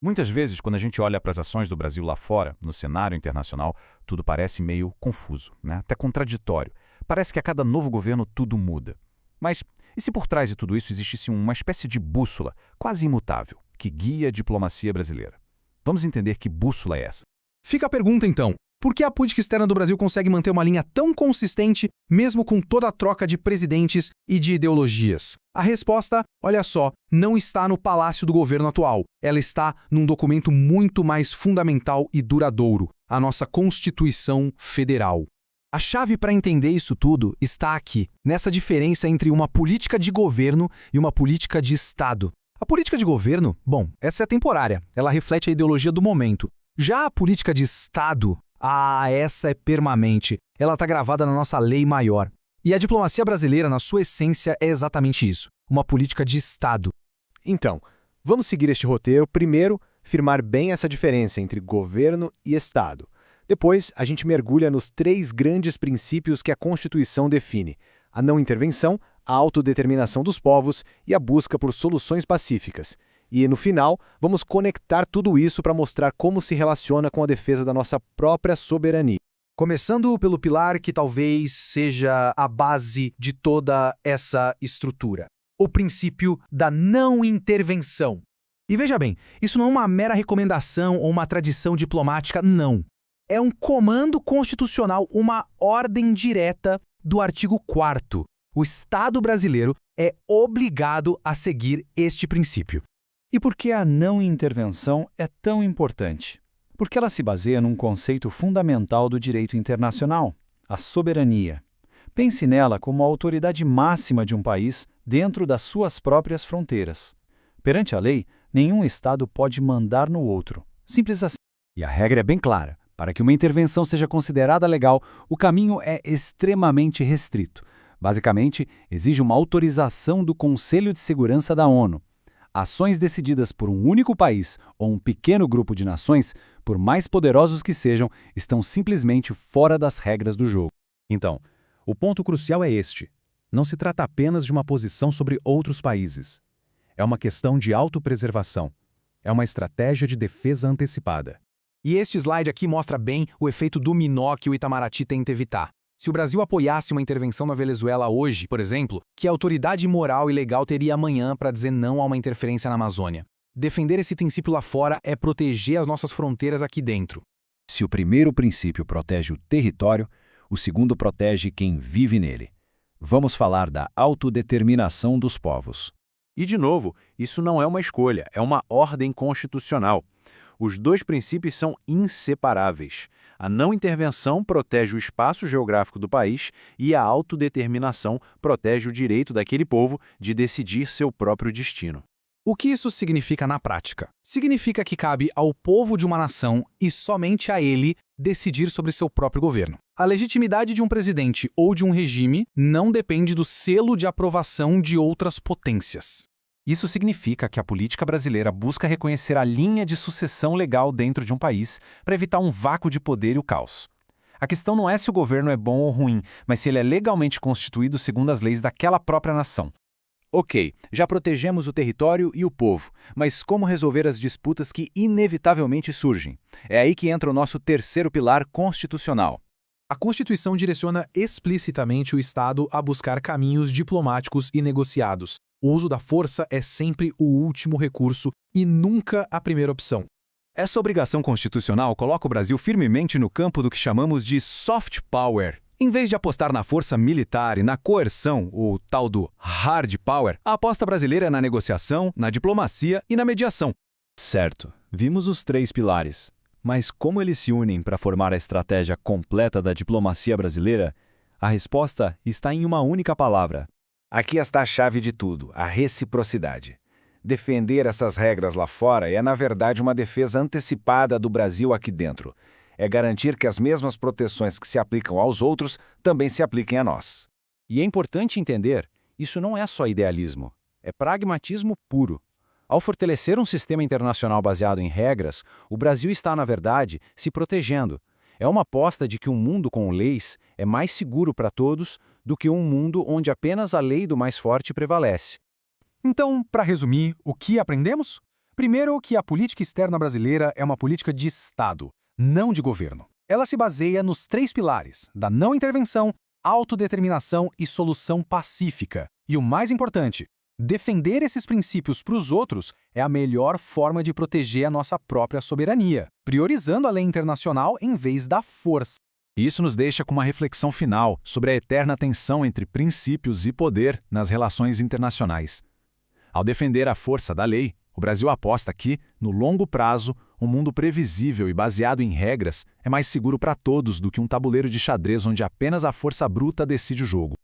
Muitas vezes, quando a gente olha para as ações do Brasil lá fora, no cenário internacional, tudo parece meio confuso, né? Até contraditório. Parece que a cada novo governo tudo muda. Mas e se por trás de tudo isso existisse uma espécie de bússola, quase imutável, que guia a diplomacia brasileira? Vamos entender que bússola é essa. Fica a pergunta, então. Por que a política externa do Brasil consegue manter uma linha tão consistente, mesmo com toda a troca de presidentes e de ideologias? A resposta, olha só, não está no palácio do governo atual. Ela está num documento muito mais fundamental e duradouro, a nossa Constituição Federal. A chave para entender isso tudo está aqui, nessa diferença entre uma política de governo e uma política de Estado. A política de governo, bom, essa é temporária, ela reflete a ideologia do momento. Já a política de Estado, essa é permanente. Ela está gravada na nossa lei maior. E a diplomacia brasileira, na sua essência, é exatamente isso. Uma política de Estado. Então, vamos seguir este roteiro. Primeiro, firmar bem essa diferença entre governo e Estado. Depois, a gente mergulha nos três grandes princípios que a Constituição define: a não intervenção, a autodeterminação dos povos e a busca por soluções pacíficas. E, no final, vamos conectar tudo isso para mostrar como se relaciona com a defesa da nossa própria soberania. Começando pelo pilar que talvez seja a base de toda essa estrutura. O princípio da não intervenção. E veja bem, isso não é uma mera recomendação ou uma tradição diplomática, não. É um comando constitucional, uma ordem direta do artigo 4º. O Estado brasileiro é obrigado a seguir este princípio. E por que a não intervenção é tão importante? Porque ela se baseia num conceito fundamental do direito internacional, a soberania. Pense nela como a autoridade máxima de um país dentro das suas próprias fronteiras. Perante a lei, nenhum Estado pode mandar no outro. Simples assim. E a regra é bem clara. Para que uma intervenção seja considerada legal, o caminho é extremamente restrito. Basicamente, exige uma autorização do Conselho de Segurança da ONU. Ações decididas por um único país ou um pequeno grupo de nações, por mais poderosos que sejam, estão simplesmente fora das regras do jogo. Então, o ponto crucial é este. Não se trata apenas de uma posição sobre outros países. É uma questão de autopreservação. É uma estratégia de defesa antecipada. E este slide aqui mostra bem o efeito dominó que o Itamaraty tenta evitar. Se o Brasil apoiasse uma intervenção na Venezuela hoje, por exemplo, que autoridade moral e legal teria amanhã para dizer não a uma interferência na Amazônia? Defender esse princípio lá fora é proteger as nossas fronteiras aqui dentro. Se o primeiro princípio protege o território, o segundo protege quem vive nele. Vamos falar da autodeterminação dos povos. E, de novo, isso não é uma escolha, é uma ordem constitucional. Os dois princípios são inseparáveis. A não intervenção protege o espaço geográfico do país e a autodeterminação protege o direito daquele povo de decidir seu próprio destino. O que isso significa na prática? Significa que cabe ao povo de uma nação e somente a ele decidir sobre seu próprio governo. A legitimidade de um presidente ou de um regime não depende do selo de aprovação de outras potências. Isso significa que a política brasileira busca reconhecer a linha de sucessão legal dentro de um país para evitar um vácuo de poder e o caos. A questão não é se o governo é bom ou ruim, mas se ele é legalmente constituído segundo as leis daquela própria nação. Ok, já protegemos o território e o povo, mas como resolver as disputas que inevitavelmente surgem? É aí que entra o nosso terceiro pilar constitucional. A Constituição direciona explicitamente o Estado a buscar caminhos diplomáticos e negociados. O uso da força é sempre o último recurso e nunca a primeira opção. Essa obrigação constitucional coloca o Brasil firmemente no campo do que chamamos de soft power. Em vez de apostar na força militar e na coerção, o tal do hard power, a aposta brasileira é na negociação, na diplomacia e na mediação. Certo, vimos os três pilares. Mas como eles se unem para formar a estratégia completa da diplomacia brasileira? A resposta está em uma única palavra. Aqui está a chave de tudo, a reciprocidade. Defender essas regras lá fora é, na verdade, uma defesa antecipada do Brasil aqui dentro. É garantir que as mesmas proteções que se aplicam aos outros também se apliquem a nós. E é importante entender, isso não é só idealismo, é pragmatismo puro. Ao fortalecer um sistema internacional baseado em regras, o Brasil está, na verdade, se protegendo. É uma aposta de que um mundo com leis é mais seguro para todos do que um mundo onde apenas a lei do mais forte prevalece. Então, para resumir, o que aprendemos? Primeiro, que a política externa brasileira é uma política de Estado, não de governo. Ela se baseia nos 3 pilares da não intervenção, autodeterminação e solução pacífica. E o mais importante, defender esses princípios para os outros é a melhor forma de proteger a nossa própria soberania, priorizando a lei internacional em vez da força. Isso nos deixa com uma reflexão final sobre a eterna tensão entre princípios e poder nas relações internacionais. Ao defender a força da lei, o Brasil aposta que, no longo prazo, um mundo previsível e baseado em regras é mais seguro para todos do que um tabuleiro de xadrez onde apenas a força bruta decide o jogo.